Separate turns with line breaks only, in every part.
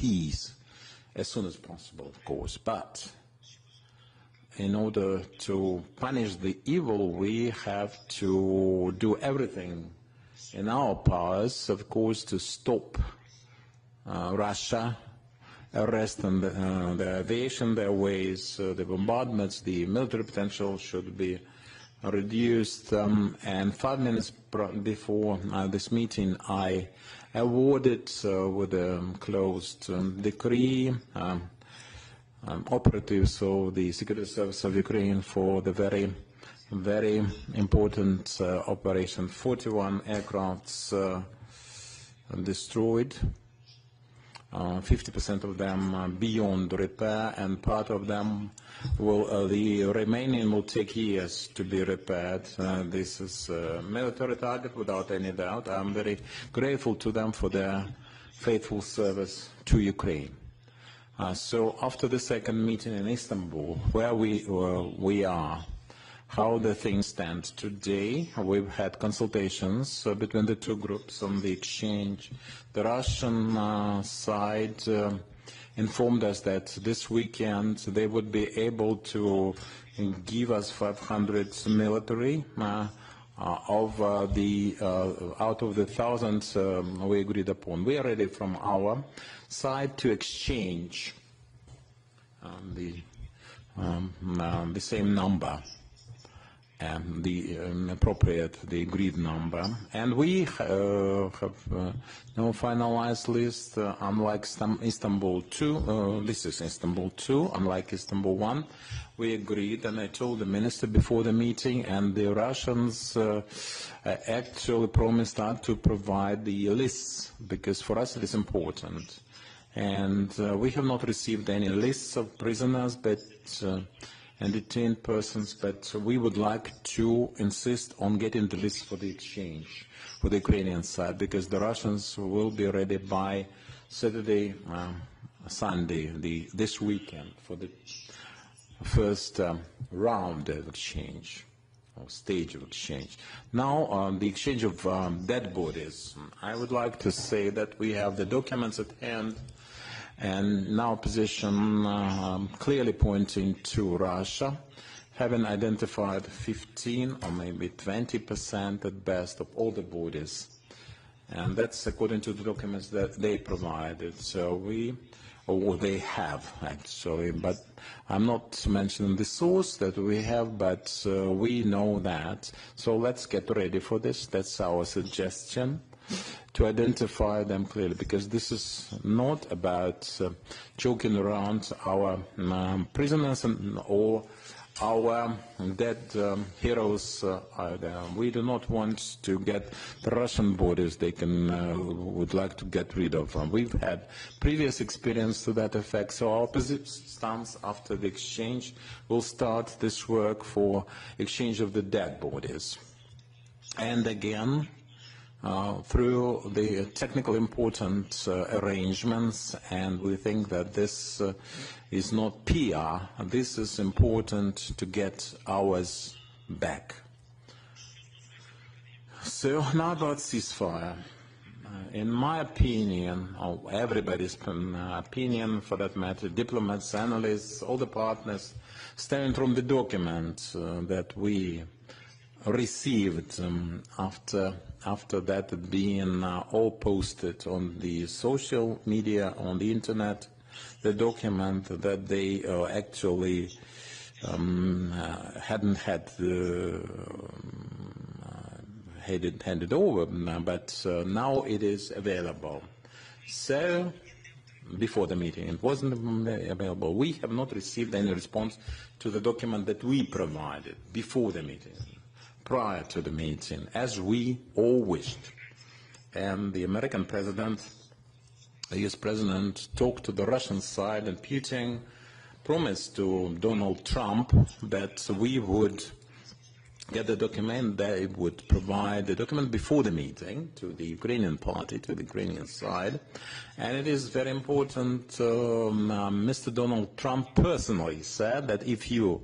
peace as soon as possible, of course. But in order to punish the evil, we have to do everything in our powers, of course, to stop Russia, arrest the aviation, their ways, the bombardments, the military potential should be reduced. And 5 minutes before this meeting, I awarded with a closed decree operatives of the Security Service of Ukraine for the very important operation. 41 aircrafts destroyed, 50% of them beyond repair, and part of them will, the remaining will take years to be repaired. This is a military target without any doubt. I'm very grateful to them for their faithful service to Ukraine. So after the second meeting in Istanbul, where we are, how the things stand today, we've had consultations between the two groups on the exchange. The Russian side informed us that this weekend they would be able to give us 500 military out of the 1,000 we agreed upon. We are ready from our side to exchange the same number and the appropriate, the agreed number. And we have no finalized list, unlike Istanbul 2. This is Istanbul 2, unlike Istanbul 1. We agreed, and I told the minister before the meeting, and the Russians actually promised not to provide the lists, because for us it is important. And we have not received any lists of prisoners and detained persons, but we would like to insist on getting the list for the exchange for the Ukrainian side, because the Russians will be ready by Saturday, Sunday, this weekend, for the first round of exchange, or stage of exchange. Now, the exchange of dead bodies. I would like to say that we have the documents at hand, and now position clearly pointing to Russia, having identified 15 or maybe 20% at best of all the bodies. And that's according to the documents that they provided. So or they have actually, but I'm not mentioning the source that we have, but we know that. So let's get ready for this. That's our suggestion, to identify them clearly, because this is not about joking around our prisoners or our dead heroes either. We do not want to get the Russian bodies they would like to get rid of. We've had previous experience to that effect, so our stance after the exchange will start this work for exchange of the dead bodies. And again, through the technical important arrangements, and we think that this is not PR, this is important to get ours back. So now about ceasefire. In my opinion, or everybody's opinion for that matter, diplomats, analysts, all the partners, stemming from the document that we received after that being all posted on the social media, on the internet, the document that they actually hadn't handed over, but now it is available. So before the meeting, it wasn't available. We have not received any response to the document that we provided before the meeting, prior to the meeting, as we all wished. And the American president, the US president, talked to the Russian side, and Putin promised to Donald Trump that we would get the document, they would provide the document before the meeting to the Ukrainian party, to the Ukrainian side. And it is very important, Mr. Donald Trump personally said that if you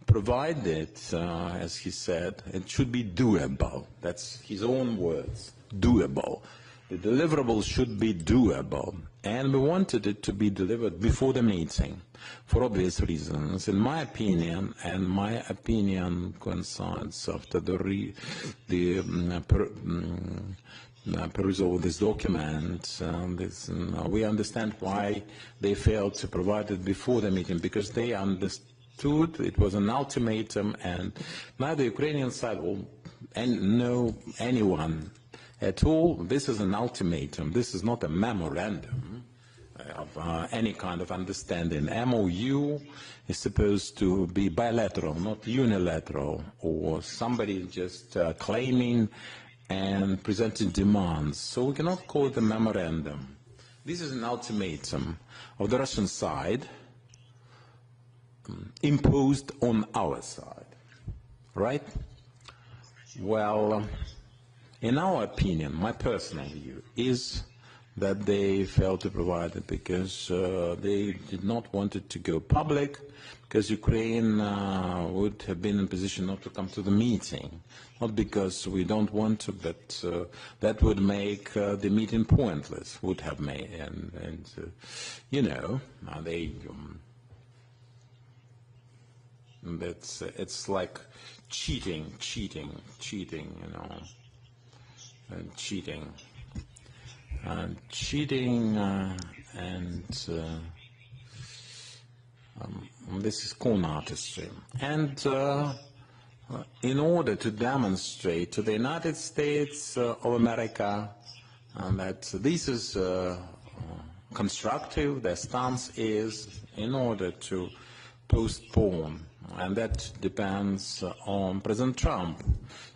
provide it, as he said, it should be doable. That's his own words, doable. The deliverables should be doable, and we wanted it to be delivered before the meeting, for obvious reasons. In my opinion, and my opinion coincides after perusal of this document, we understand why they failed to provide it before the meeting, because they understood it was an ultimatum, and neither Ukrainian side nor anyone at all. This is an ultimatum. This is not a memorandum of any kind of understanding. MOU is supposed to be bilateral, not unilateral, or somebody just claiming and presenting demands. So we cannot call it a memorandum. This is an ultimatum of the Russian side imposed on our side, right? Well, in our opinion, my personal view is that they failed to provide it because they did not want it to go public, because Ukraine would have been in a position not to come to the meeting. Not because we don't want to, but that would make the meeting pointless, would have made. And you know, they, it's like cheating, you know. And cheating, and this is con artistry. And in order to demonstrate to the United States of America that this is constructive, their stance is in order to postpone, and that depends on President Trump,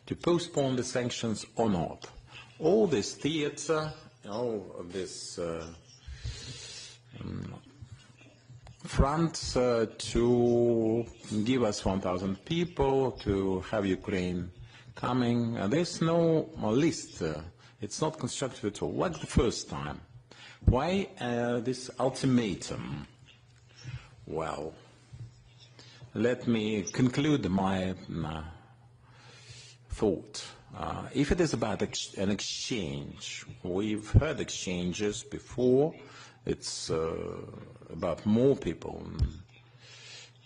to postpone the sanctions or not. All this theater, all of this front to give us 1,000 people, to have Ukraine coming, there's no list. It's not constructive at all, like the first time. Why this ultimatum? Well, let me conclude my thought. If it is about an exchange, we've heard exchanges before. It's about more people.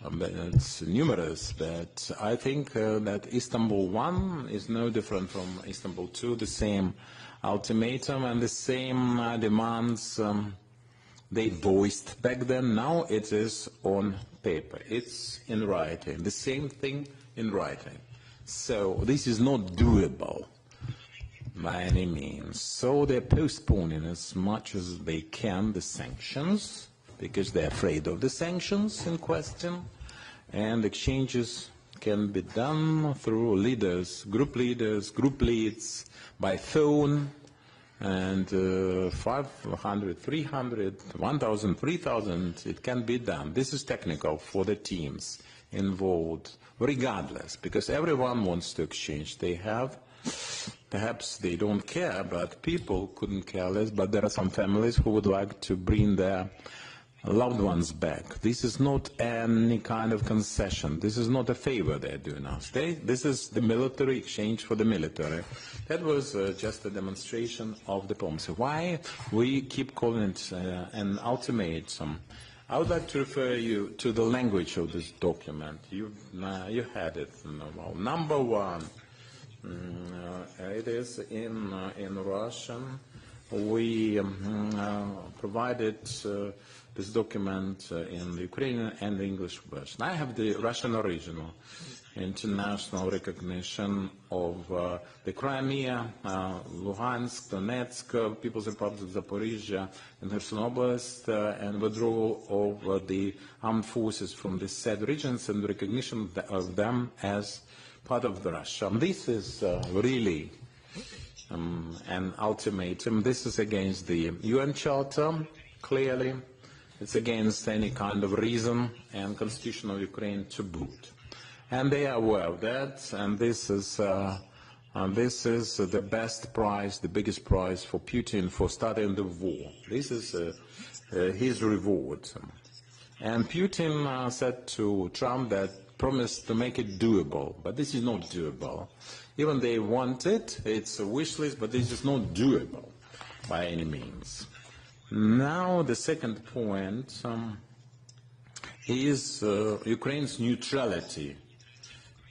It's numerous, but I think that Istanbul 1 is no different from Istanbul 2, the same ultimatum and the same demands they voiced back then. Now it is on paper. It's in writing. The same thing in writing. So this is not doable by any means. So they're postponing as much as they can the sanctions, because they're afraid of the sanctions in question, and exchanges can be done through leaders, group leads, by phone, and 500, 300, 1,000, 3,000, it can be done. This is technical for the teams involved, regardless, because everyone wants to exchange. They have, perhaps they don't care, but people couldn't care less, but there are some families who would like to bring their loved ones back. This is not any kind of concession. This is not a favor they're doing us. This is the military exchange for the military. That was just a demonstration of diplomacy. Why we keep calling it an ultimatum? I would like to refer you to the language of this document. You had it. Well, number one, it is in Russian. We provided this document in the Ukrainian and the English version. I have the Russian original. International recognition of the Crimea, Luhansk, Donetsk, People's Republic of Zaporizhia, and Kherson Oblast, and withdrawal of the armed forces from the said regions and recognition of them as part of the Russia. This is really an ultimatum. This is against the UN Charter, clearly. It's against any kind of reason and constitution of Ukraine to boot. And they are aware of that, and this is the best prize, the biggest prize for Putin for starting the war. This is his reward. And Putin said to Trump that promised to make it doable, but this is not doable. Even they want it, it's a wish list, but this is not doable. by any means. Now the second point is Ukraine's neutrality.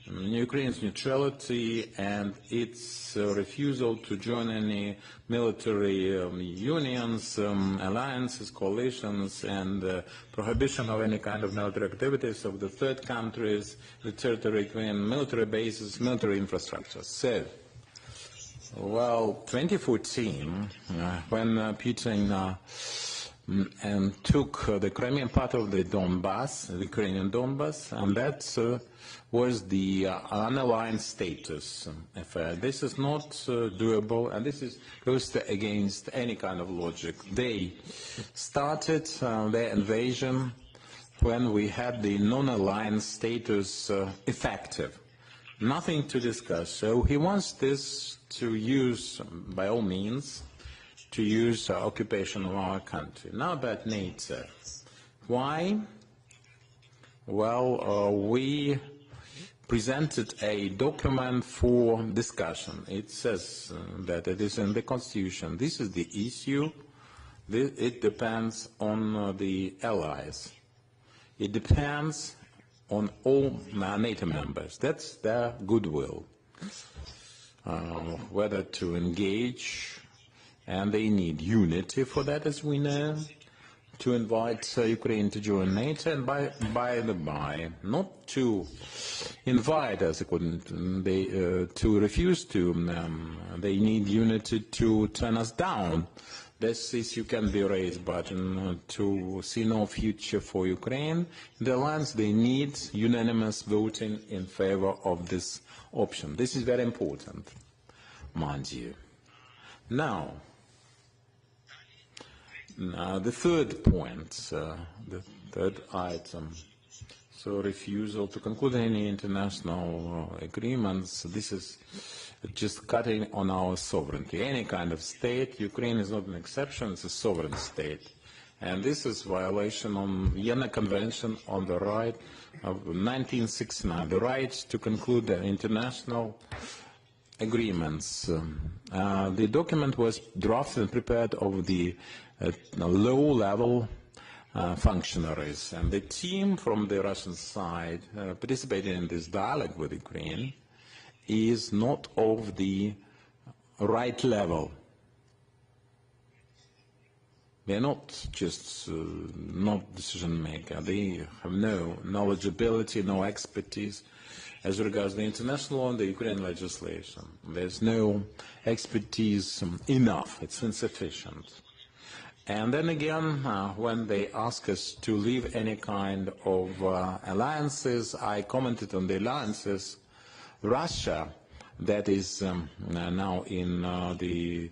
Ukraine's neutrality and its refusal to join any military unions, alliances, coalitions, and prohibition of any kind of military activities of the third countries, the territory, military bases, military infrastructure. So, well, 2014, when Putin took the Crimean part of the Donbass, the Ukrainian Donbass, and that was the unaligned status affair. This is not doable, and this goes against any kind of logic. They started their invasion when we had the non-aligned status effective. Nothing to discuss. So he wants this to use, by all means, to use occupation of our country. Now about NATO. Why? Well, we presented a document for discussion. It says that it is in the Constitution. This is the issue. It depends on the allies. It depends on all NATO members. That's their goodwill, whether to engage, and they need unity for that, as we know, to invite Ukraine to join NATO, and by the by, not to invite us, to refuse to, they need unity to turn us down. This issue can be raised, but to see no future for Ukraine in the alliance, they need unanimous voting in favor of this option. This is very important, mind you. Now, the third point, the third item, so refusal to conclude any international agreements. This is just cutting on our sovereignty. Any kind of state, Ukraine is not an exception, it's a sovereign state. And this is violation on Vienna Convention on the right of 1969, the right to conclude the international agreements. The document was drafted and prepared of the low-level functionaries, and the team from the Russian side participating in this dialogue with Ukraine is not of the right level. They're not just not decision maker. They have no knowledgeability, no expertise as regards the international law and the Ukrainian legislation. There's no expertise enough. It's insufficient. And then again, when they ask us to leave any kind of alliances, I commented on the alliances. Russia, that is now in the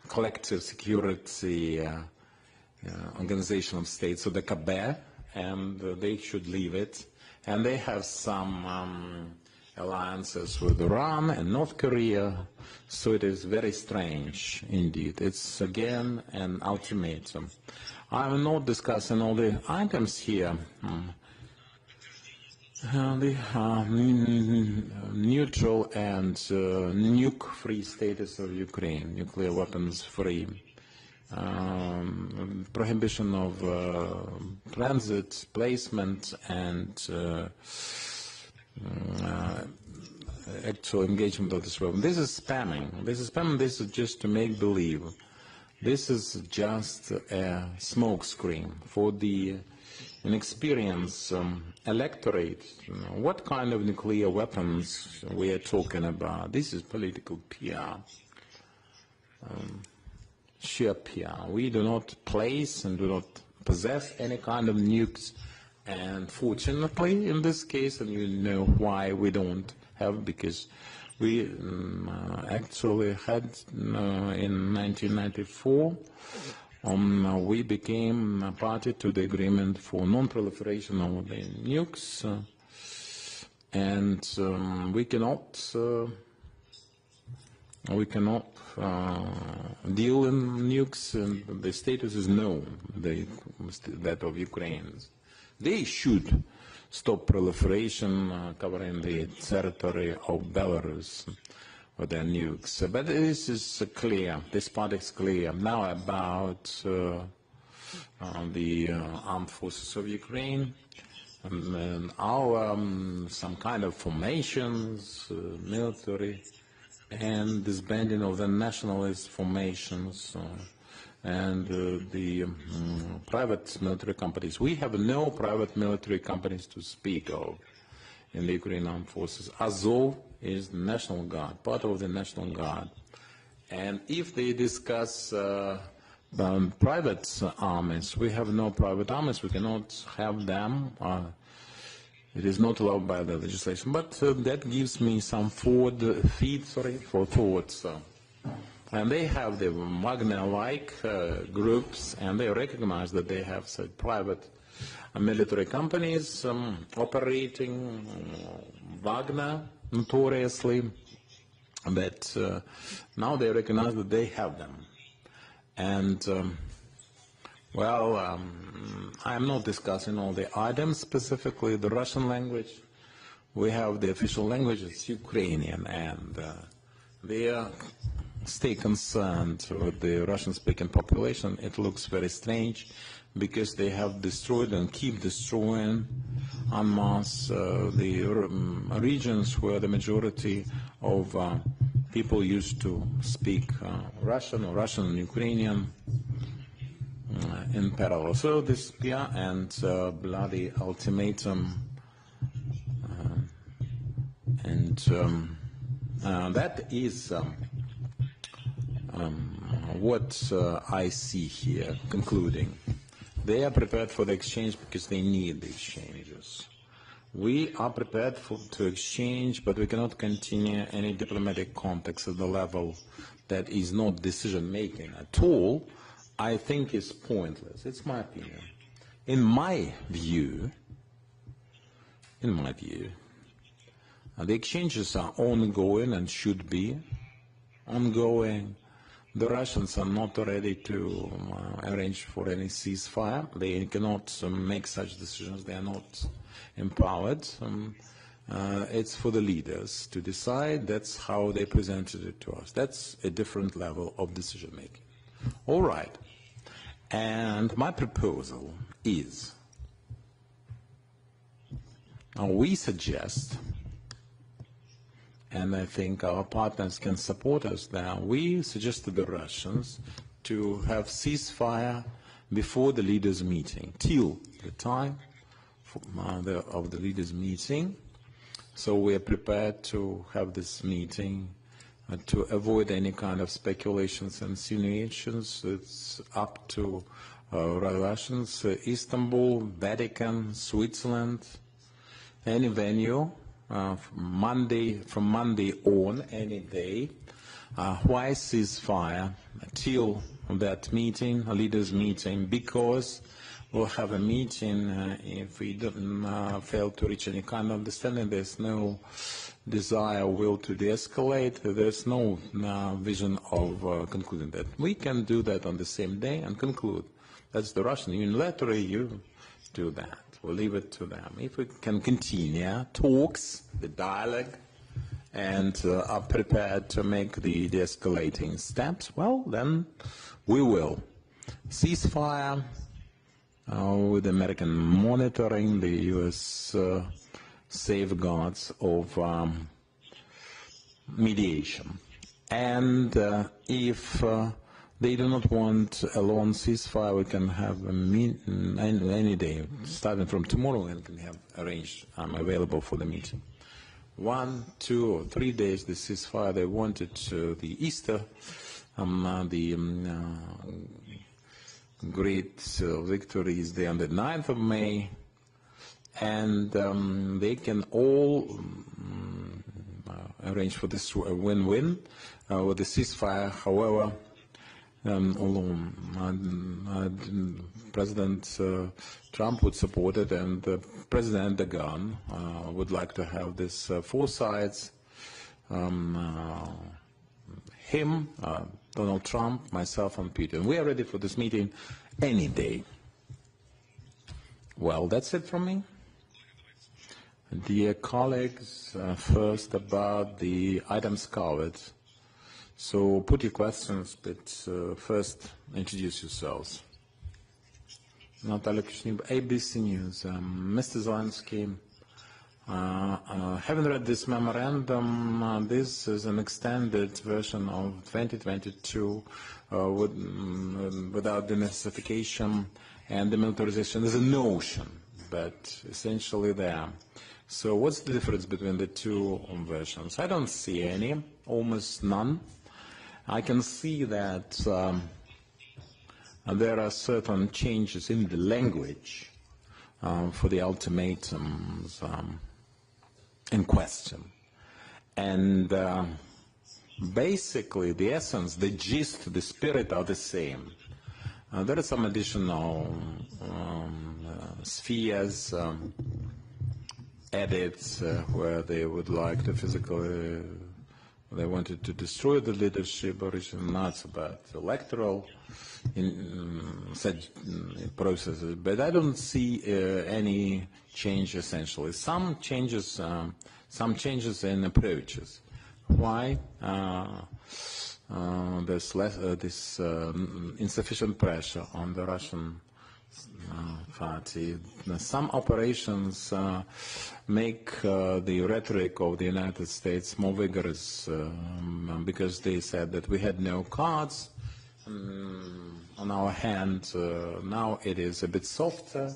Collective Security Organization of States, so the KBE, and they should leave it. And they have some alliances with Iran and North Korea, so it is very strange indeed. It's again an ultimatum. I will not discussing all the items here. The neutral and nuke-free status of Ukraine, nuclear weapons-free, prohibition of transit, placement, and actual engagement of this weapon. This is spamming. This is spamming. This is just to make believe. This is just a smokescreen for the inexperienced electorate. What kind of nuclear weapons we are talking about? This is political PR, sheer PR. We do not place and do not possess any kind of nukes. And fortunately, in this case, and you know why we don't have, because we actually had in 1994, we became a party to the agreement for non-proliferation of the nukes, and we cannot deal in nukes, and the status is no, that of Ukrainians. They should stop proliferation covering the territory of Belarus. with their nukes. But this is clear. This part is clear. Now about the armed forces of Ukraine. Our some kind of formations, military, and disbanding of the nationalist formations and the private military companies. We have no private military companies to speak of in the Ukrainian armed forces. Azov is the National Guard, part of the National Guard. And if they discuss private armies, we have no private armies, we cannot have them. It is not allowed by the legislation, but that gives me some feed for thoughts. And they have the Wagner-like groups, and they recognize that they have such private military companies operating Wagner notoriously, but now they recognize that they have them. And I'm not discussing all the items, specifically the Russian language. We have the official language, it's Ukrainian, and they stay concerned with the Russian-speaking population. It looks very strange because they have destroyed and keep destroying en masse the regions where the majority of people used to speak Russian or Russian and Ukrainian in parallel. So this and bloody ultimatum, and that is what I see here, concluding. They are prepared for the exchange because they need the exchanges. We are prepared to exchange, but we cannot continue any diplomatic contacts at the level that is not decision-making at all. I think is pointless. It's my opinion. In my view, the exchanges are ongoing and should be ongoing. The Russians are not ready to arrange for any ceasefire. They cannot make such decisions. They are not empowered. It's for the leaders to decide. That's how they presented it to us. That's a different level of decision-making. All right. And my proposal is, we suggest, and I think our partners can support us there, we suggest to the Russians to have ceasefire before the leaders' meeting, till the time of the leaders' meeting. So we are prepared to have this meeting to avoid any kind of speculations and insinuations. It's up to Russians, Istanbul, Vatican, Switzerland, any venue. From Monday on, any day. Why ceasefire till that meeting, a leaders' meeting? Because we'll have a meeting if we don't fail to reach any kind of understanding. There's no desire, will to de-escalate. There's no vision of concluding that. We can do that on the same day and conclude. That's the Russian unilaterally. You do that. We'll leave it to them. If we can continue talks, the dialogue, and are prepared to make the de-escalating steps, well, then we will. Ceasefire with American monitoring, the U.S. safeguards of mediation. And if they do not want a long ceasefire, we can have a meeting any day, starting from tomorrow, and can have arranged. I'm available for the meeting. 1, 2, or 3 days, the ceasefire they wanted the Easter, the great victory is there on the 9th of May, and they can all arrange for this win-win with the ceasefire. However, President Trump would support it, and President Erdogan would like to have this 4 sides, him, Donald Trump, myself, and Peter. And we are ready for this meeting any day. Well, that's it from me. Dear colleagues, first about the items covered. So put your questions, but first introduce yourselves. Natalia Kushnib, ABC News. Mr. Zelensky, having read this memorandum, this is an extended version of 2022 without denazification and demilitarization. There's a notion, but essentially there. So what's the difference between the two versions? I don't see any, almost none. I can see that there are certain changes in the language for the ultimatums in question. And basically the essence, the gist, the spirit are the same. There are some additional spheres, edits where they would like to physically, they wanted to destroy the leadership originally, not about electoral such processes, but I don't see any change essentially. Some changes in approaches. Why? There's less, this insufficient pressure on the Russian party. Some operations make the rhetoric of the United States more vigorous because they said that we had no cards on our hand. Now it is a bit softer.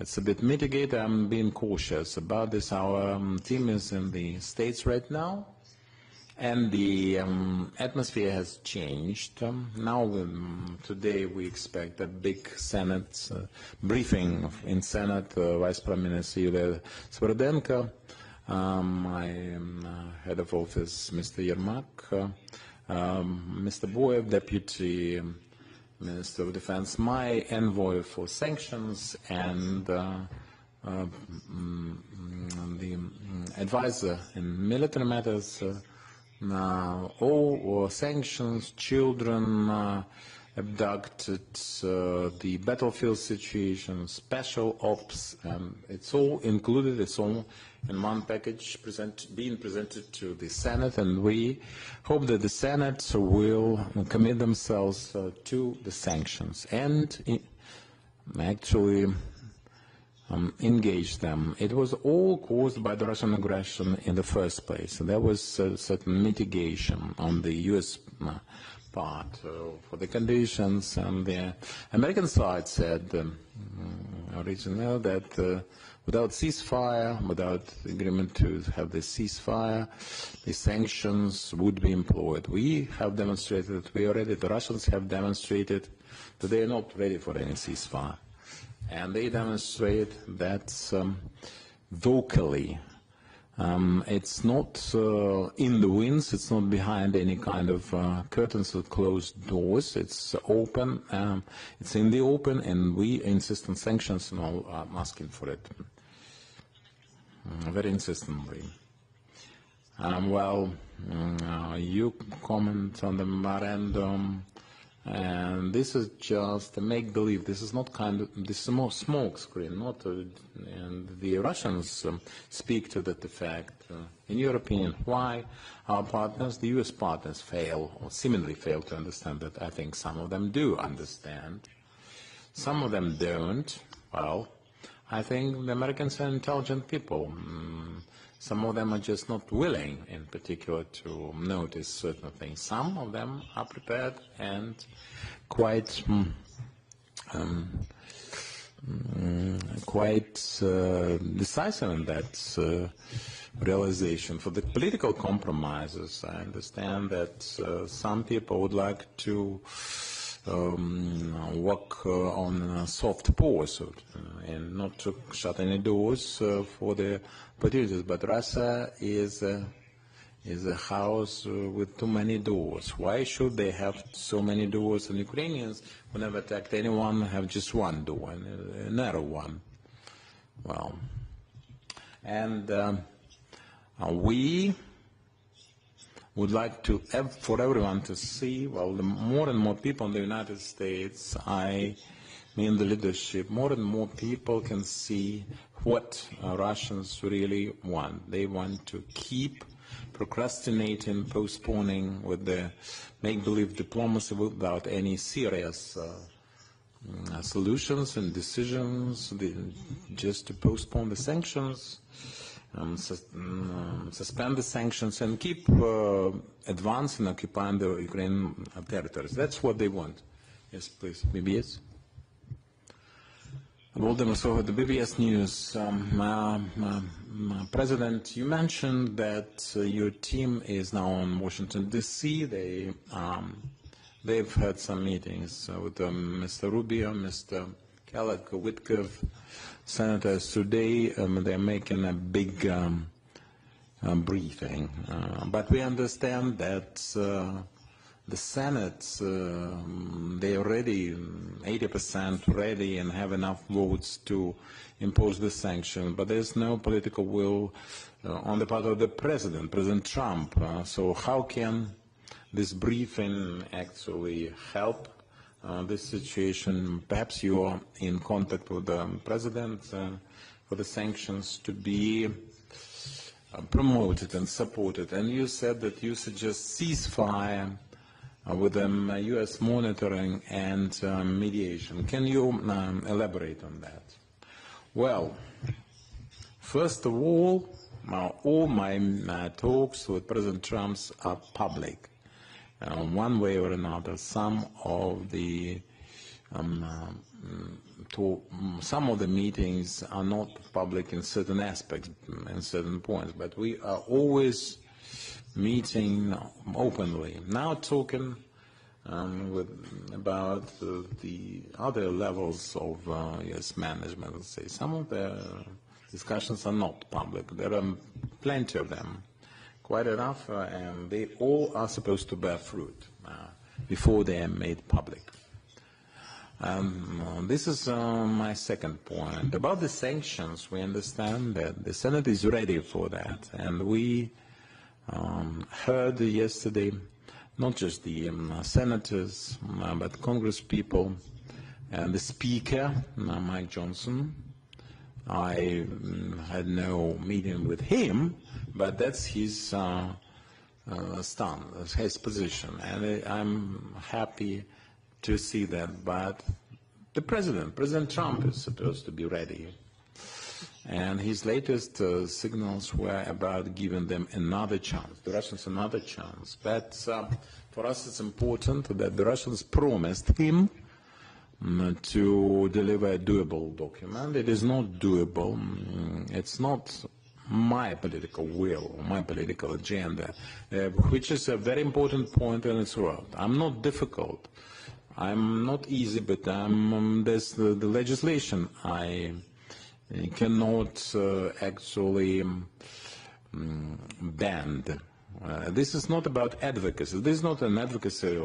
It's a bit mitigated. I'm being cautious about this. Our team is in the States right now, and the atmosphere has changed. Now, today we expect a big Senate briefing in Senate. Vice Prime Minister Yulia Sviridenko, my head of office, Mr. Yermak, Mr. Boyev, Deputy Minister of Defense, my envoy for sanctions, and the advisor in military matters. All sanctions, children abducted, the battlefield situation, special ops, it's all included, it's all in one package being presented to the Senate, and we hope that the Senate will commit themselves to the sanctions and actually engage them. It was all caused by the Russian aggression in the first place. There was a certain mitigation on the U.S. part for the conditions, and the American side said originally that without ceasefire, without agreement to have the ceasefire, the sanctions would be employed. We have demonstrated, the Russians have demonstrated that they are not ready for any ceasefire. And they demonstrate that vocally. It's not in the winds, it's not behind any kind of curtains or closed doors. It's open, it's in the open, and we insist on sanctions and all asking for it very insistently. You comment on the memorandum. And this is just a make-believe. This is not this is a more smoke screen, and the Russians speak to that effect. In your opinion, why our partners, the U.S. partners, fail or seemingly fail to understand that? I think some of them do understand. Some of them don't. Well, I think the Americans are intelligent people. Some of them are just not willing, in particular, to notice certain things. Some of them are prepared and quite decisive in that realization. For the political compromises, I understand that some people would like to work on soft pause and not to shut any doors for the opportunities. But Russia is a house with too many doors. Why should they have so many doors? And Ukrainians, who never attacked anyone, have just one door, a narrow one. Well, and we would like to for everyone to see, well, the more and more people in the United States, I mean the leadership, more and more people can see what Russians really want. They want to keep procrastinating, postponing with the make-believe diplomacy without any serious solutions and decisions, just to postpone the sanctions, suspend the sanctions, and keep advancing, occupying the Ukrainian territories. That's what they want. Yes, please. BBS. Volodymyr, so the BBS News. President, you mentioned that your team is now in Washington, D.C. They've had some meetings with Mr. Rubio, Mr. Kellogg, Witkoff, senators today. They're making a big briefing. But we understand that the Senate, they're already 80% ready and have enough votes to impose the sanction, but there's no political will on the part of the President Trump. So how can this briefing actually help this situation? Perhaps you are in contact with the President for the sanctions to be promoted and supported. And you said that you suggest ceasefire with U.S. monitoring and mediation. Can you elaborate on that? Well, first of all my talks with President Trump are public. One way or another, some of the meetings are not public in certain aspects and certain points, but we are always meeting openly. Now talking about the other levels of U.S. management, let's say. Some of the discussions are not public. There are plenty of them, quite enough, and they all are supposed to bear fruit before they are made public. This is my second point. About the sanctions, we understand that the Senate is ready for that, and we heard yesterday not just the senators, but Congress people and the Speaker, Mike Johnson. I had no meeting with him, but that's his stand, his position, and I'm happy to see that. But the President Trump is supposed to be ready. And his latest signals were about giving them another chance, the Russians another chance. But for us it's important that the Russians promised him to deliver a doable document. It is not doable. It's not my political will, my political agenda, which is a very important point in its world. I'm not difficult. I'm not easy, but there's the legislation I cannot actually bend. This is not about advocacy. This is not an advocacy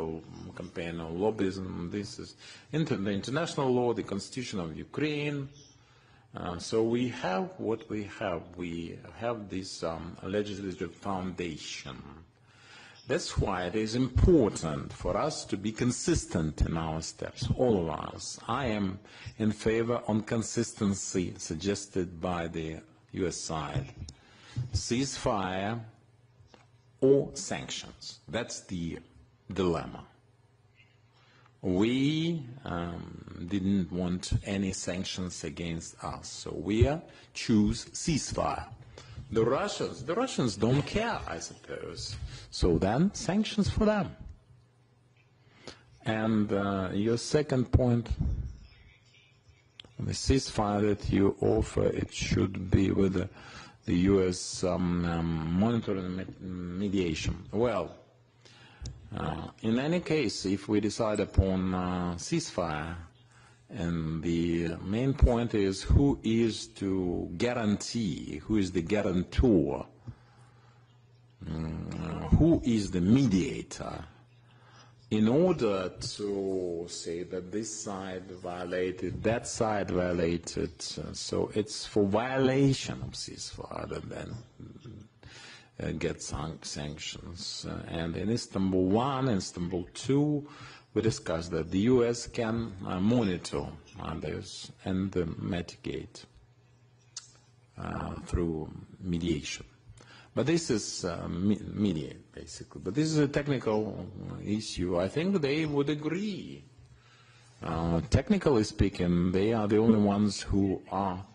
campaign or lobbyism. This is the international law, the Constitution of Ukraine. So we have what we have. We have this legislative foundation. That's why it is important for us to be consistent in our steps, all of us. I am in favor on consistency suggested by the U.S. side. Ceasefire or sanctions. That's the dilemma. We didn't want any sanctions against us, so we choose ceasefire. The Russians don't care, I suppose. So then, sanctions for them. And your second point, the ceasefire that you offer, it should be with the U.S. monitoring and mediation. Well, in any case, if we decide upon ceasefire, and the main point is who is to guarantee, who is the guarantor, who is the mediator, in order to say that this side violated, that side violated. So it's for violation of ceasefire that then get sanctions. And in Istanbul 1, Istanbul 2, we discussed that the U.S. can monitor this and mitigate through mediation. But this is mediate, basically. But this is a technical issue. I think they would agree. Technically speaking, they are the only ones who are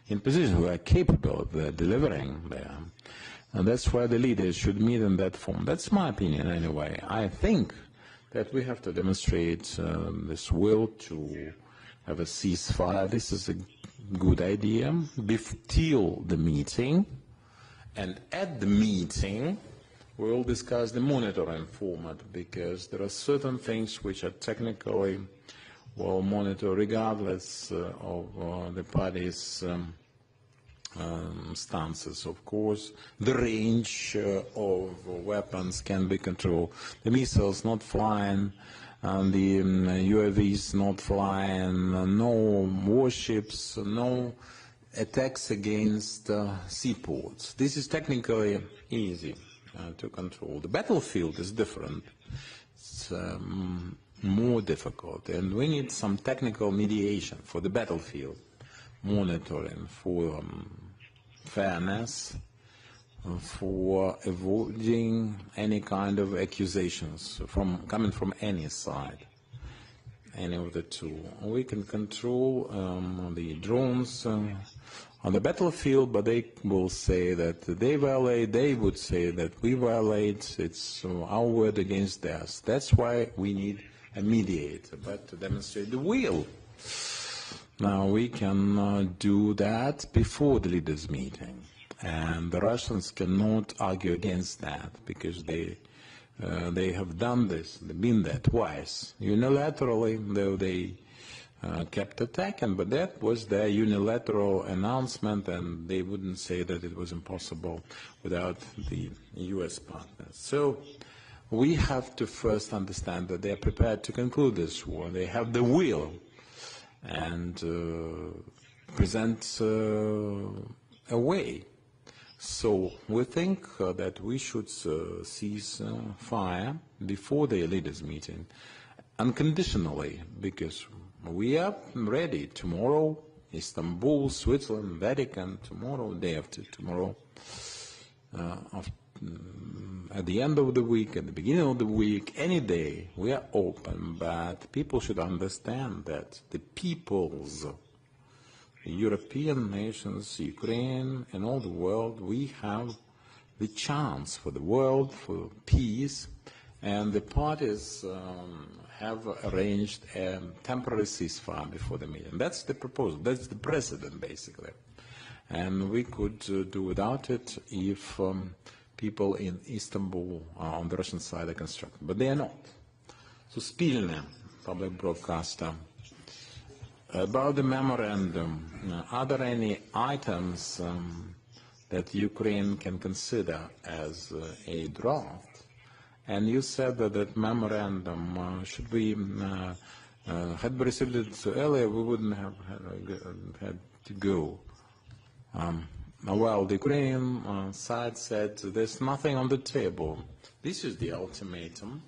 in position, who are capable of delivering there. And that's why the leaders should meet in that form. That's my opinion, anyway. I think that we have to demonstrate this will to have a ceasefire. This is a good idea. Till the meeting, and at the meeting, we'll discuss the monitoring format, because there are certain things which are technically well monitored regardless of the parties' stances. Of course, the range of weapons can be controlled. The missiles not flying, the UAVs not flying, no warships, no attacks against seaports. This is technically easy to control. The battlefield is different. It's more difficult, and we need some technical mediation for the battlefield, monitoring for fairness, for avoiding any kind of accusations coming from any side, any of the two. We can control the drones on the battlefield, but they will say that they violate, they would say that we violate, it's our word against theirs. That's why we need a mediator, but to demonstrate the will. Now, we can do that before the leaders' meeting, and the Russians cannot argue against that, because they have done this, they've been there twice, unilaterally, though they kept attacking, but that was their unilateral announcement, and they wouldn't say that it was impossible without the U.S. partners. So we have to first understand that they are prepared to conclude this war. They have the will, and present a way. So we think that we should cease fire before the leaders' meeting, unconditionally, because we are ready. Tomorrow, Istanbul, Switzerland, Vatican, tomorrow, day after tomorrow, at the end of the week, at the beginning of the week, any day, we are open, but people should understand that the peoples, the European nations, Ukraine, and all the world, we have the chance for the world, for peace, and the parties have arranged a temporary ceasefire before the meeting. That's the proposal, that's the precedent, basically. And we could do without it if people in Istanbul on the Russian side are constructed, but they are not. Suspilne, public broadcaster, about the memorandum, are there any items that Ukraine can consider as a draft? And you said that that memorandum, should we had we received it earlier, we wouldn't have had to go. Well, the Ukrainian side said there's nothing on the table. This is the ultimatum,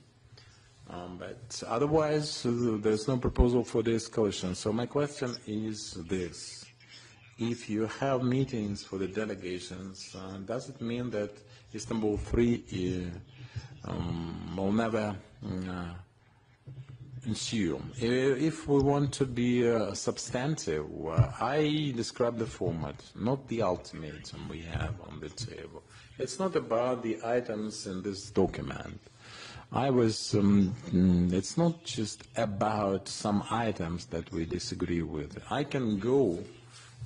but otherwise there's no proposal for the escalation. So my question is this. If you have meetings for the delegations, does it mean that Istanbul 3 will never ensue? If we want to be substantive, I describe the format, not the ultimatum we have on the table. It's not about the items in this document. It's not just about some items that we disagree with. I can go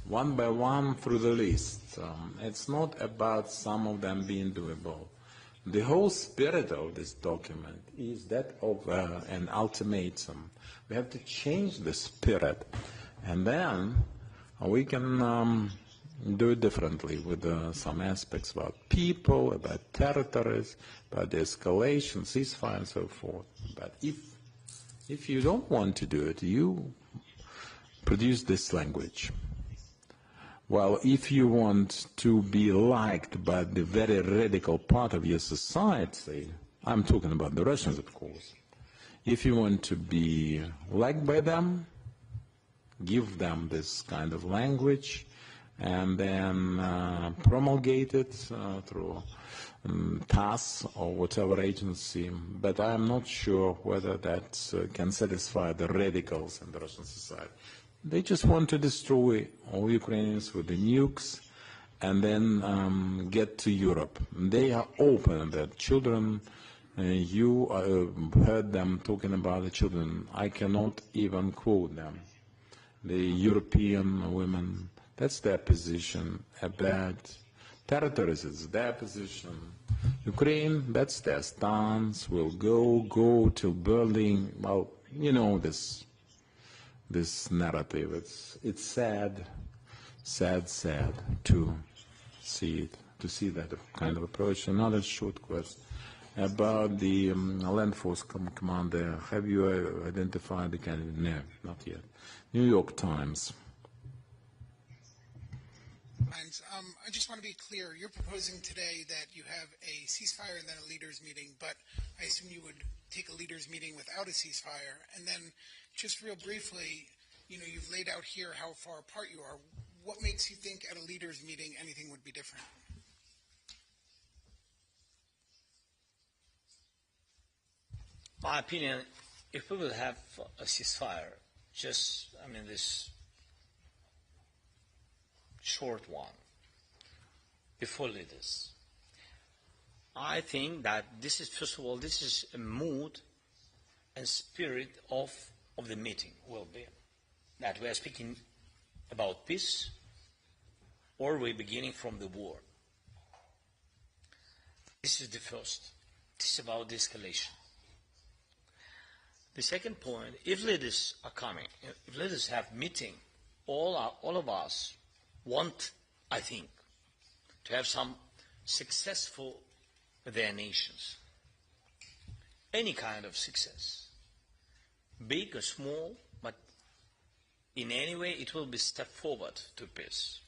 one by one through the list. It's not about some of them being doable. The whole spirit of this document is that of an ultimatum. We have to change the spirit, and then we can do it differently with some aspects about people, about territories, about the escalation, ceasefire, and so forth. But if you don't want to do it, you produce this language. Well, if you want to be liked by the very radical part of your society, I'm talking about the Russians, of course. If you want to be liked by them, give them this kind of language, and then promulgated through TASS or whatever agency, but I'm not sure whether that can satisfy the radicals in the Russian society. They just want to destroy all Ukrainians with the nukes and then get to Europe. They are open that children, you heard them talking about the children. I cannot even quote them. The European women, that's their position, that territories is their position. Ukraine, that's their stance, will go till Berlin. Well, you know this narrative. It's sad to see that kind of approach. Another short question about the land force commander. Have you identified the candidate? No, not yet. New York Times.
I just want to be clear. You're proposing today that you have a ceasefire and then a leaders meeting, but I assume you would take a leaders meeting without a ceasefire. And then, just real briefly, you've laid out here how far apart you are. What makes you think at a leaders meeting anything would be different?
My opinion, if we will have a ceasefire, this short one, before leaders, I think that this is, first of all, this is a mood and spirit of the meeting will be that we are speaking about peace or we're beginning from the war. This is the first. This is about the escalation. The second point, if leaders are coming, if leaders have meeting, all of us want, I think, to have some successful their nations. Any kind of success, big or small, but in any way it will be a step forward to peace.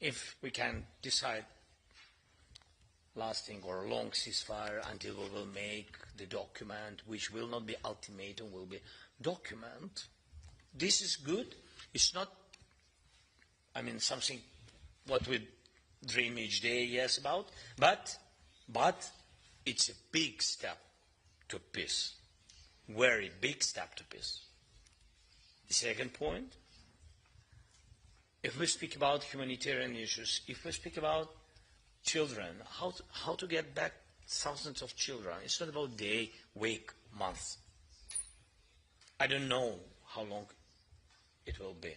If we can decide lasting or a long ceasefire until we will make the document, which will not be ultimatum, will be document, this is good. It's not, something what we dream each day, yes, about, but it's a big step to peace, very big step to peace. The second point, if we speak about humanitarian issues, if we speak about children, how to get back thousands of children, it's not about day, week, month. I don't know how long it will be.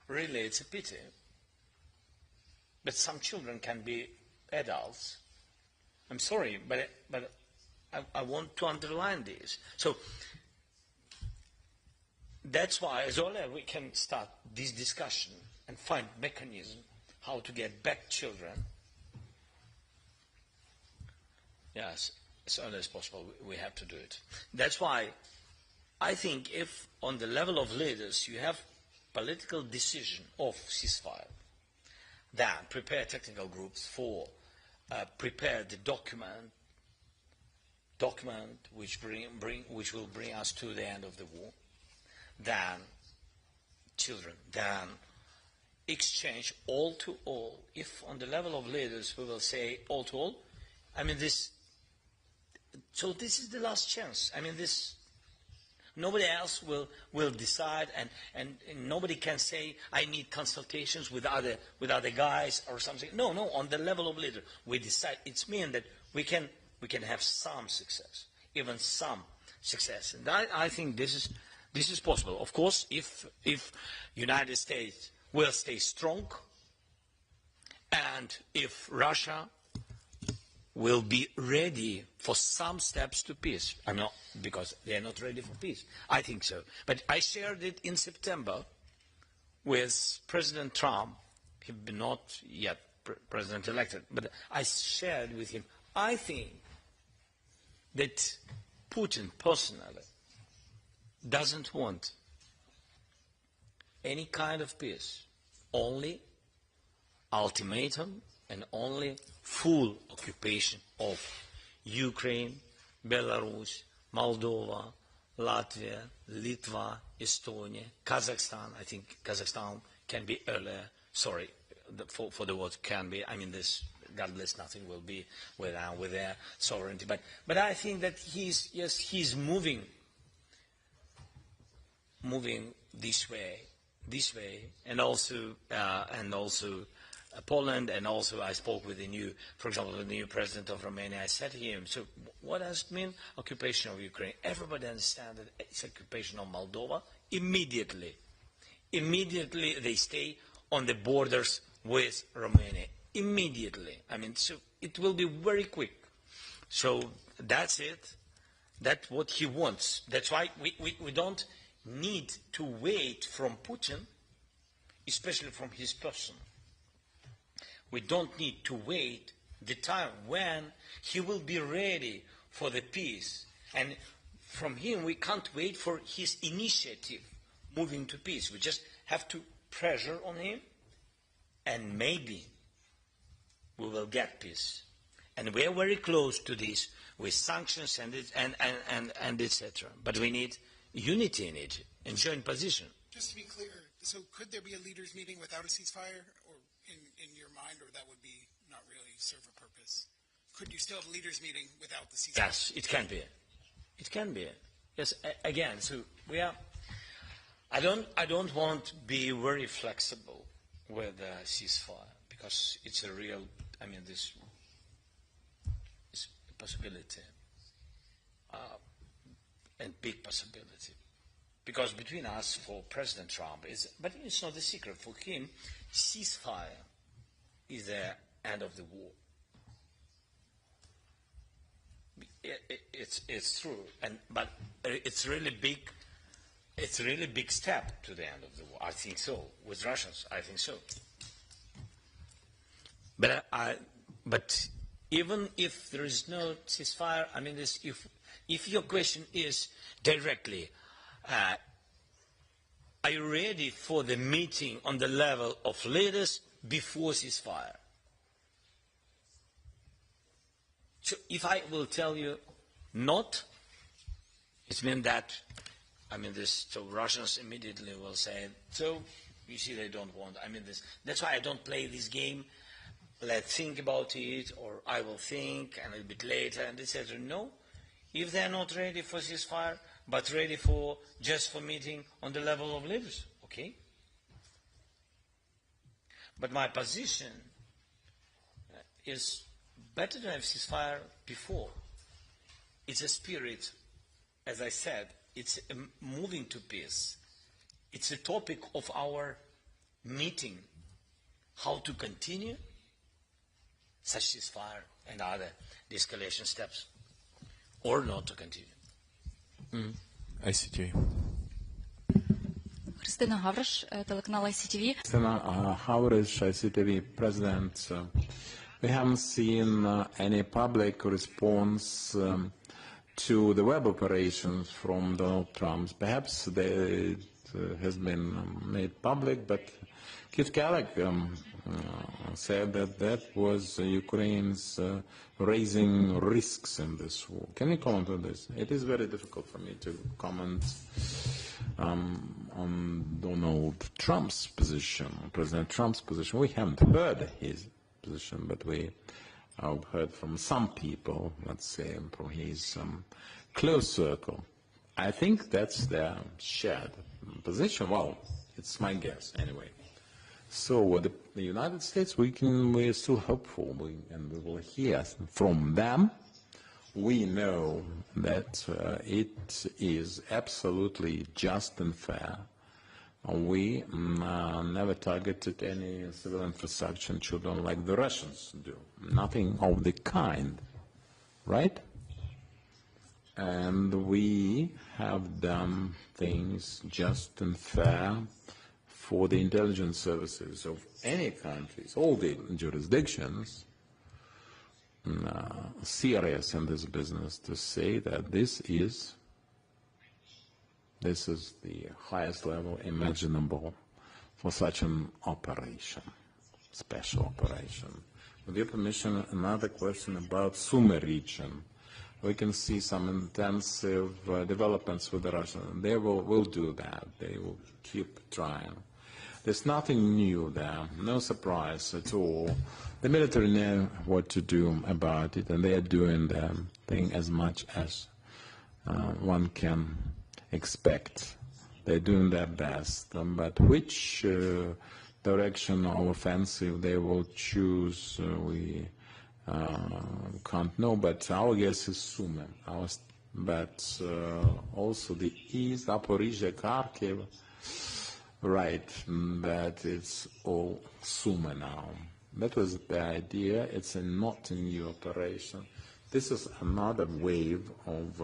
Really, it's a pity. But some children can be adults. I'm sorry, but I want to underline this. So that's why, as early as we can start this discussion and find mechanism how to get back children, yes, as early as possible, we have to do it. That's why I think if on the level of leaders you have political decision of ceasefire, then prepare technical groups for prepare the document which will bring us to the end of the war. Then children, then exchange all to all. If on the level of leaders we will say all to all, so this is the last chance. Nobody else will decide, and nobody can say I need consultations with other guys or something. No, on the level of leader we decide. It's mean that we can have some success, even some success, and I think this is possible. Of course, if United States will stay strong, and if Russia will be ready for some steps to peace. I'm not, because they are not ready for peace. I think so. But I shared it in September with President Trump. He's not yet president-elected, but I shared with him, I think that Putin personally doesn't want any kind of peace, only ultimatum and only full occupation of Ukraine, Belarus, Moldova, Latvia, Litva, Estonia, Kazakhstan. I think Kazakhstan can be earlier, sorry for the word can be, I mean this, God bless, nothing will be without with their sovereignty, but I think that he's moving this way, and also Poland, and also I spoke with the new, for example, the new president of Romania. I said to him, so what does it mean, occupation of Ukraine? Everybody understands that it's occupation of Moldova. Immediately they stay on the borders with Romania. Immediately. I mean, so it will be very quick. So that's it. That's what he wants. That's why we don't need to wait from Putin, especially from his person. We don't need to wait the time when he will be ready for the peace. And from him, we can't wait for his initiative moving to peace. We just have to pressure on him, and maybe we will get peace. And we are very close to this with sanctions and etc. But we need unity in it and joint position.
Just to be clear, so could there be a leaders' meeting without a ceasefire, or in your mind, or that would be not really serve a purpose? Could you still have a leaders' meeting without the ceasefire?
Yes, it can be. It can be. Yes, again, so we are. I don't want to be very flexible with the ceasefire, because it's a real, I mean, this is a possibility, and big possibility. Because between us, for President Trump, but it's not a secret, for him, ceasefire is the end of the war. It's true, but it's really big. It's a really big step to the end of the war. I think so. With Russians, I think so. But even if there is no ceasefire, I mean, if your question is directly, are you ready for the meeting on the level of leaders before ceasefire? So if I will tell you not, it means that, I mean, so Russians immediately will say, so you see they don't want, I mean, that's why I don't play this game, let's think about it, or I will think, and a little bit later, and etc. No, if they're not ready for ceasefire, but ready just for meeting on the level of leaders, okay? But my position is better to have ceasefire before. It's a spirit, as I said, it's moving to peace. It's a topic of our meeting, how to continue such ceasefire and other de-escalation steps, or not to continue.
ICTV.
Христина Гавриш, телеканал ICTV.
Christina Havrish, ICTV President. We haven't seen any public response to the web operations from Donald Trump. Perhaps it has been made public, but Keith Kellogg said that was Ukraine's raising risks in this war. Can you comment on this? It is very difficult for me to comment on Donald Trump's position, President Trump's position. We haven't heard his position, but we have heard from some people, let's say, from his close circle. I think that's their shared position. Well, it's my guess anyway. So the United States, we're still hopeful, and we will hear from them. We know that it is absolutely just and fair. We never targeted any civil infrastructure and children like the Russians do. Nothing of the kind, right? And we have done things just and fair for the intelligence services of any countries, all the jurisdictions, serious in this business, to say that this is the highest level imaginable for such an operation, special operation. With your permission, another question about Sumy region. We can see some intensive developments with the Russians. They will do that. They will keep trying. There's nothing new there, no surprise at all. The military know what to do about it, and they are doing their thing as much as one can expect. They're doing their best, but which direction or offensive they will choose, we can't know, but our guess is Sumy. But also the east, Zaporizhzhia, Kharkiv, right, that it's all Sumy now. That was the idea. It's not a new operation. This is another wave of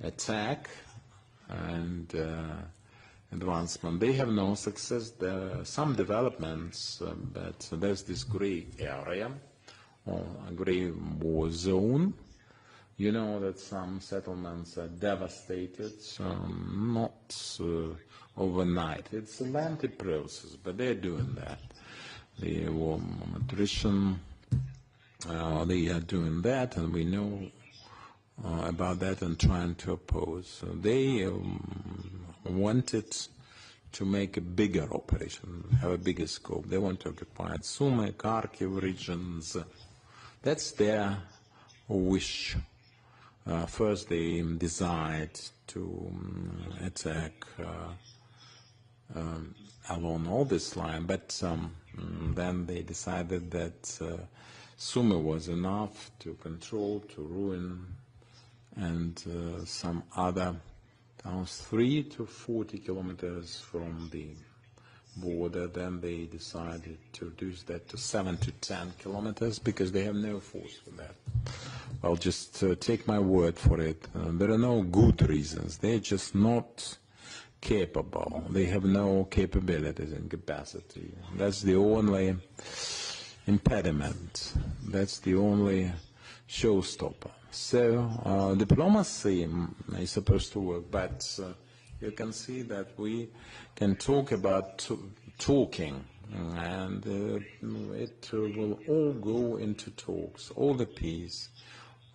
attack and advancement. They have no success. There are some developments, but there's this gray area, or a gray war zone. You know that some settlements are devastated, not overnight. It's a lengthy process, but they're doing that. The war attrition, they are doing that, and we know about that and trying to oppose. So they wanted to make a bigger operation, have a bigger scope. They want to occupy Sumy, Kharkiv regions. That's their wish. First, they decide to attack along all this line, but then they decided that Sumy was enough to control, to ruin, and some other towns 3 to 40 kilometers from the border. Then they decided to reduce that to 7 to 10 kilometers because they have no force for that. I'll just take my word for it. There are no good reasons. They're just not capable. They have no capabilities and capacity. That's the only impediment. That's the only showstopper. So diplomacy is supposed to work, but you can see that we can talk about talking, and it will all go into talks, all the peace.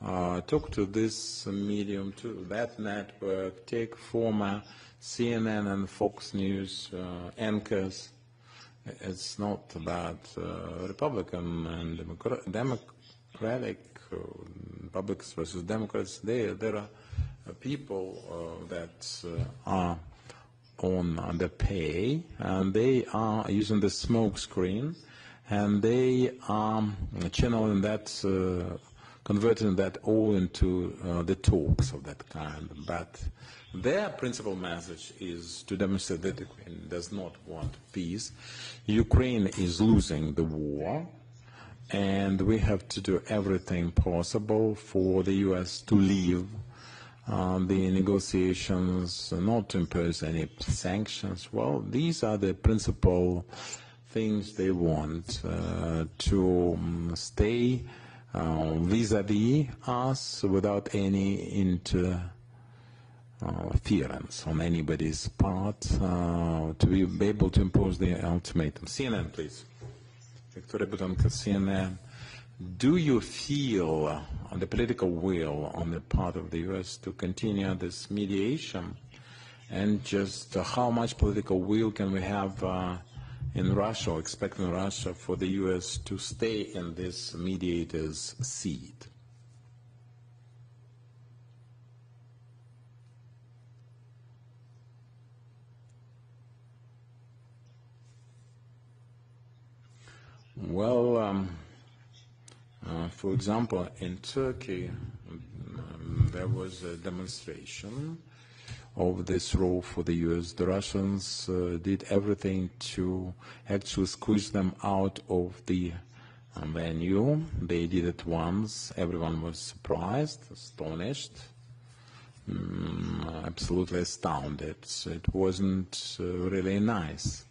Talk to this medium, to that network, take former CNN and Fox News anchors. It's not about Republican and Democratic, Republicans versus Democrats. There are people that are on underpay, and they are using the smoke screen, and they are channeling that, converting that all into the talks of that kind. But their principal message is to demonstrate that Ukraine does not want peace. Ukraine is losing the war, and we have to do everything possible for the U.S. to leave the negotiations, not to impose any sanctions. Well, these are the principal things they want, to stay vis-à-vis us without any interference on anybody's part, to be able to impose the ultimatum. CNN, please. Victoria Budanka, CNN. Do you feel the political will on the part of the U.S. to continue this mediation? And just how much political will can we have in Russia, or expect in Russia, for the U.S. to stay in this mediator's seat? Well, for example, in Turkey, there was a demonstration of this role for the U.S. The Russians did everything to actually squeeze them out of the venue. They did it once. Everyone was surprised, astonished, absolutely astounded. It wasn't really nice.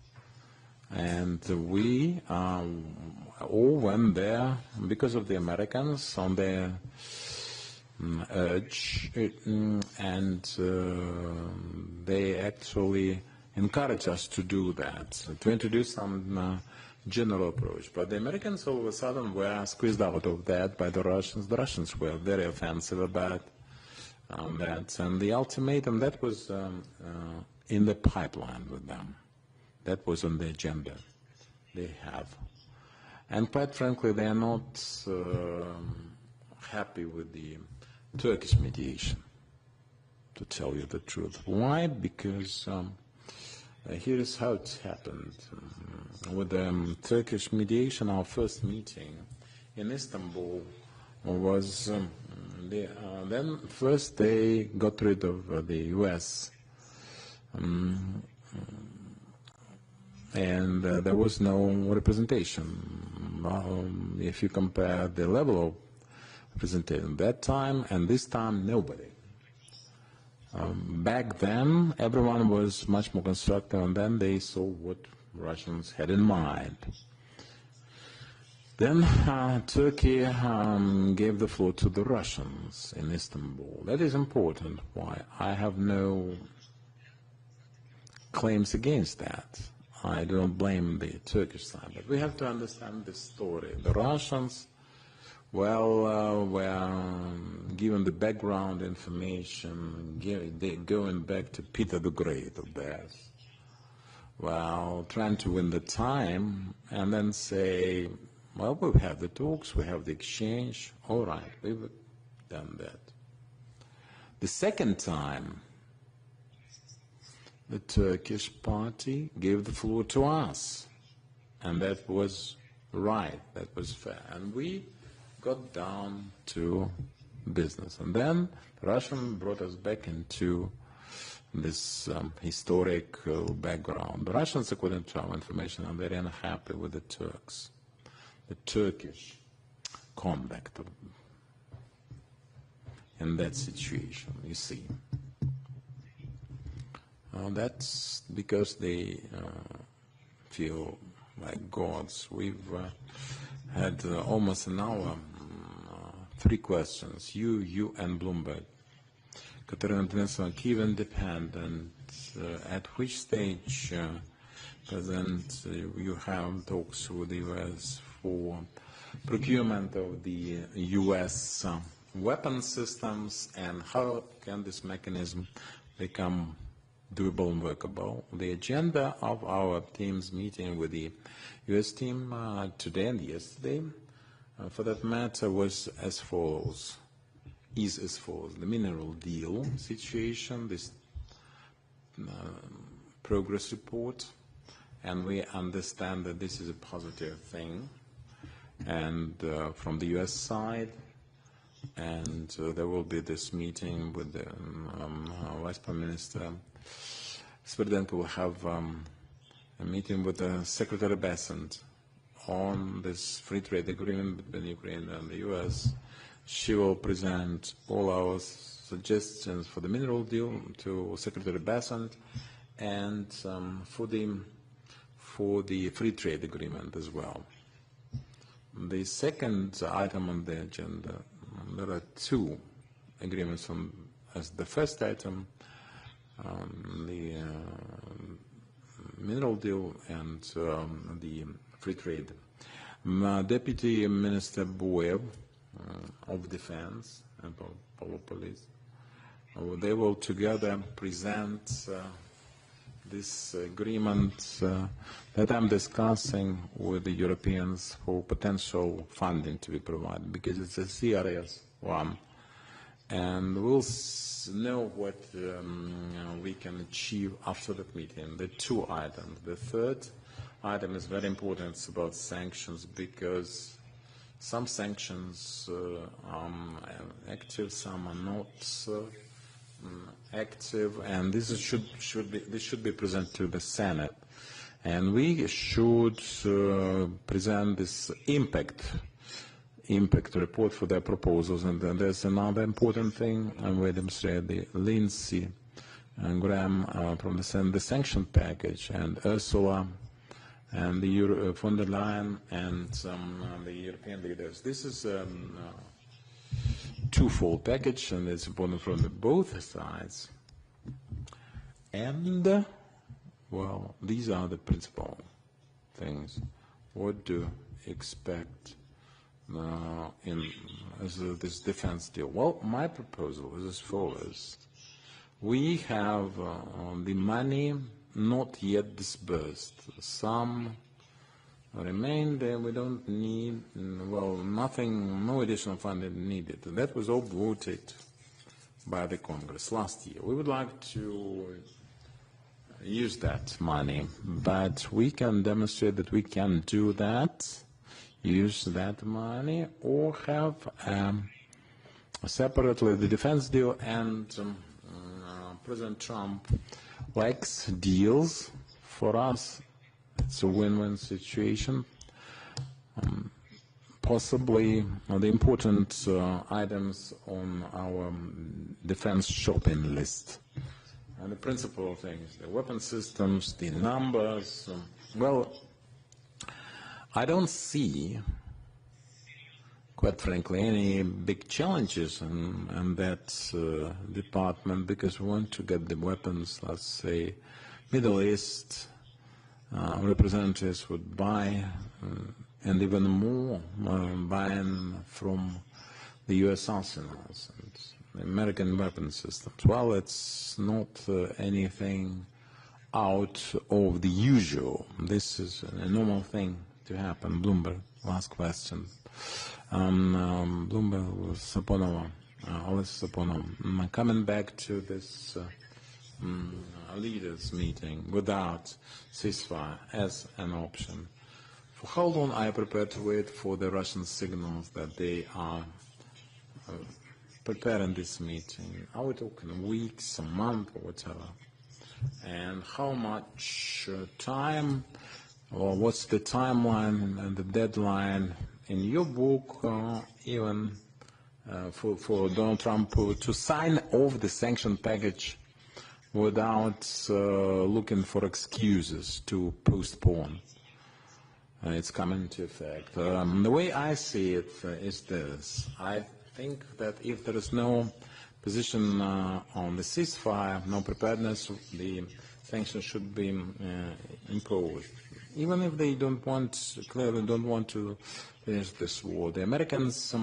And we all went there because of the Americans on their urge, and they actually encouraged us to do that, to introduce some general approach. But the Americans all of a sudden were squeezed out of that by the Russians. The Russians were very offensive about that, and the ultimatum that was in the pipeline with them. That was on the agenda. They have. And quite frankly, they are not happy with the Turkish mediation, to tell you the truth. Why? Because here is how it happened. With the Turkish mediation, our first meeting in Istanbul was, then first they got rid of the US. And there was no representation. If you compare the level of representation that time and this time, nobody. Back then, everyone was much more constructive, and then they saw what Russians had in mind. Then Turkey gave the floor to the Russians in Istanbul. That is important. Why? I have no claims against that. I don't blame the Turkish side, but we have to understand the story. The Russians, well, were given the background information, going back to Peter the Great of theirs, well, trying to win the time, and then say, well, we have the talks, we have the exchange, all right, we've done that. The second time, the Turkish party gave the floor to us, and that was right, that was fair, and we got down to business. And then the Russian brought us back into this historic background. The Russians, according to our information, are very unhappy with the Turks, the Turkish conduct in that situation, you see. That's because they feel like gods. We've had almost an hour, 3 questions, you and Bloomberg. Katerina Denisa, Kyiv independent, at which stage, President, you have talks with the US for procurement of the US weapon systems, and how can this mechanism become doable and workable? The agenda of our team's meeting with the US team today and yesterday, for that matter, was as follows, is as follows. The mineral deal situation, this progress report, and we understand that this is a positive thing, and from the US side, and there will be this meeting with the Vice Prime Minister. Sverdenko will have a meeting with the Secretary Bessent on this free trade agreement between Ukraine and the US. She will present all our suggestions for the mineral deal to Secretary Bessent, and for the free trade agreement as well. The second item on the agenda, there are 2 agreements as the first item, the mineral deal and the free trade. Deputy Minister Boev of Defense and Police, they will together present this agreement that I'm discussing with the Europeans for potential funding to be provided, because it's a serious one. And we'll know what we can achieve after that meeting. The 2 items. The third item is very important. It's about sanctions, because some sanctions are active, some are not active, and this should be presented to the Senate, and we should present this impact report for their proposals. And then there's another important thing, and we demonstrate the Lindsey and Graham from the sanction package, and Ursula and the von der Leyen and the European leaders. This is a twofold package, and it's important from both sides. And, well, these are the principal things. What do you expect as this defense deal? Well, my proposal is as follows. We have the money not yet disbursed. Some remain there. We don't need, well, nothing, no additional funding needed. That was all voted by the Congress last year. We would like to use that money, but we can demonstrate that we can do that, use that money, or have separately the defense deal, and President Trump likes deals. For us, it's a win-win situation. Possibly the important items on our defense shopping list. And the principal things, the weapon systems, the numbers. Well, I don't see, quite frankly, any big challenges in that department, because we want to get the weapons, let's say, Middle East representatives would buy, and even more buying from the U.S. arsenals and the American weapon systems. Well, it's not anything out of the usual. This is a normal thing to happen. Bloomberg, last question. Bloomberg, Saponova, Alice Saponova, coming back to this leaders meeting without ceasefire as an option. For how long are you prepared to wait for the Russian signals that they are preparing this meeting? Are we talking weeks, a month, or whatever? And how much time, or what's the timeline and the deadline in your book, even for Donald Trump to sign off the sanction package without looking for excuses to postpone its coming into effect? The way I see it is this. I think that if there is no position on the ceasefire, no preparedness, the sanctions should be imposed. Even if they don't want, clearly don't want to finish this war. The Americans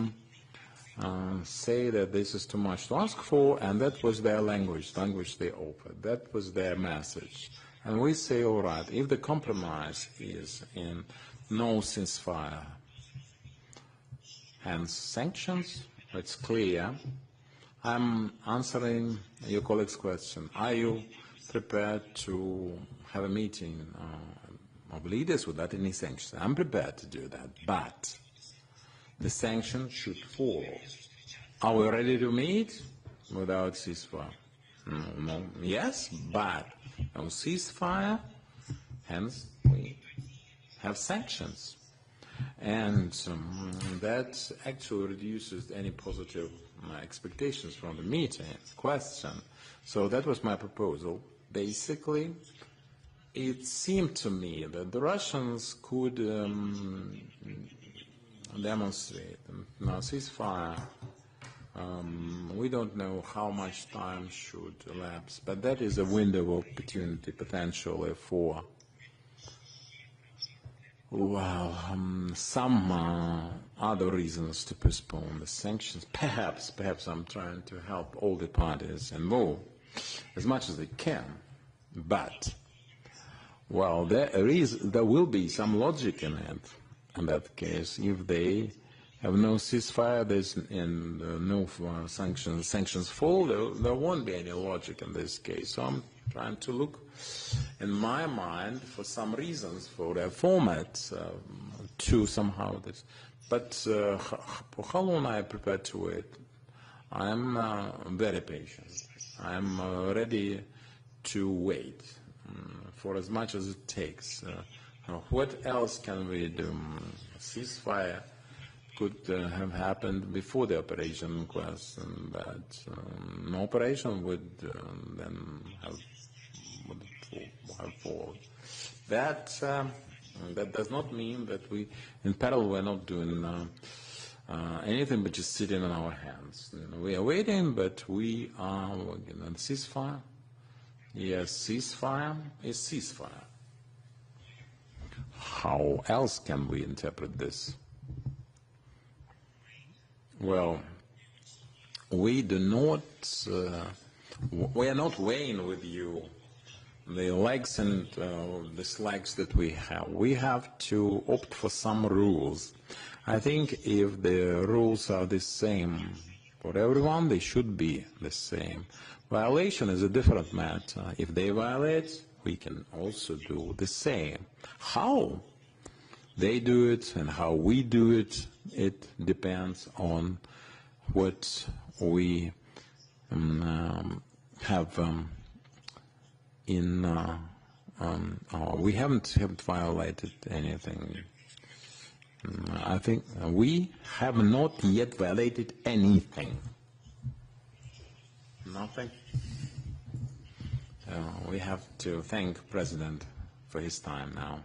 say that this is too much to ask for, and that was their language they offered. That was their message. And we say, all right, if the compromise is in no ceasefire and sanctions, it's clear. I'm answering your colleague's question. Are you prepared to have a meeting of leaders without any sanctions? I'm prepared to do that, but the sanctions should follow. Are we ready to meet without ceasefire? No. Yes, but no ceasefire, hence we have sanctions. And that actually reduces any positive expectations from the meeting, question. So that was my proposal. Basically, it seemed to me that the Russians could demonstrate now ceasefire. We don't know how much time should elapse, but that is a window of opportunity potentially for, well, some other reasons to postpone the sanctions. Perhaps I'm trying to help all the parties involved as much as they can, but, well, there will be some logic in it. In that case, if they have no ceasefire, and no sanctions fall, there won't be any logic in this case. So I'm trying to look, in my mind, for some reasons for their format to somehow this. But for how long I am prepared to wait? I'm very patient. I'm ready to wait for as much as it takes. What else can we do? Ceasefire could have happened before the operation in question, but no operation would then have followed. That does not mean that we, in parallel, we're not doing anything but just sitting on our hands. We are waiting, but we are working on ceasefire. Yes, ceasefire is ceasefire. How else can we interpret this? Well, we are not weighing with you the legs and the slacks that we have to opt for some rules. I think if the rules are the same for everyone, they should be the same. Violation is a different matter. If they violate, we can also do the same. How they do it and how we do it, it depends on what we have we haven't violated anything. I think we have not yet violated anything. Nothing. We have to thank President for his time now.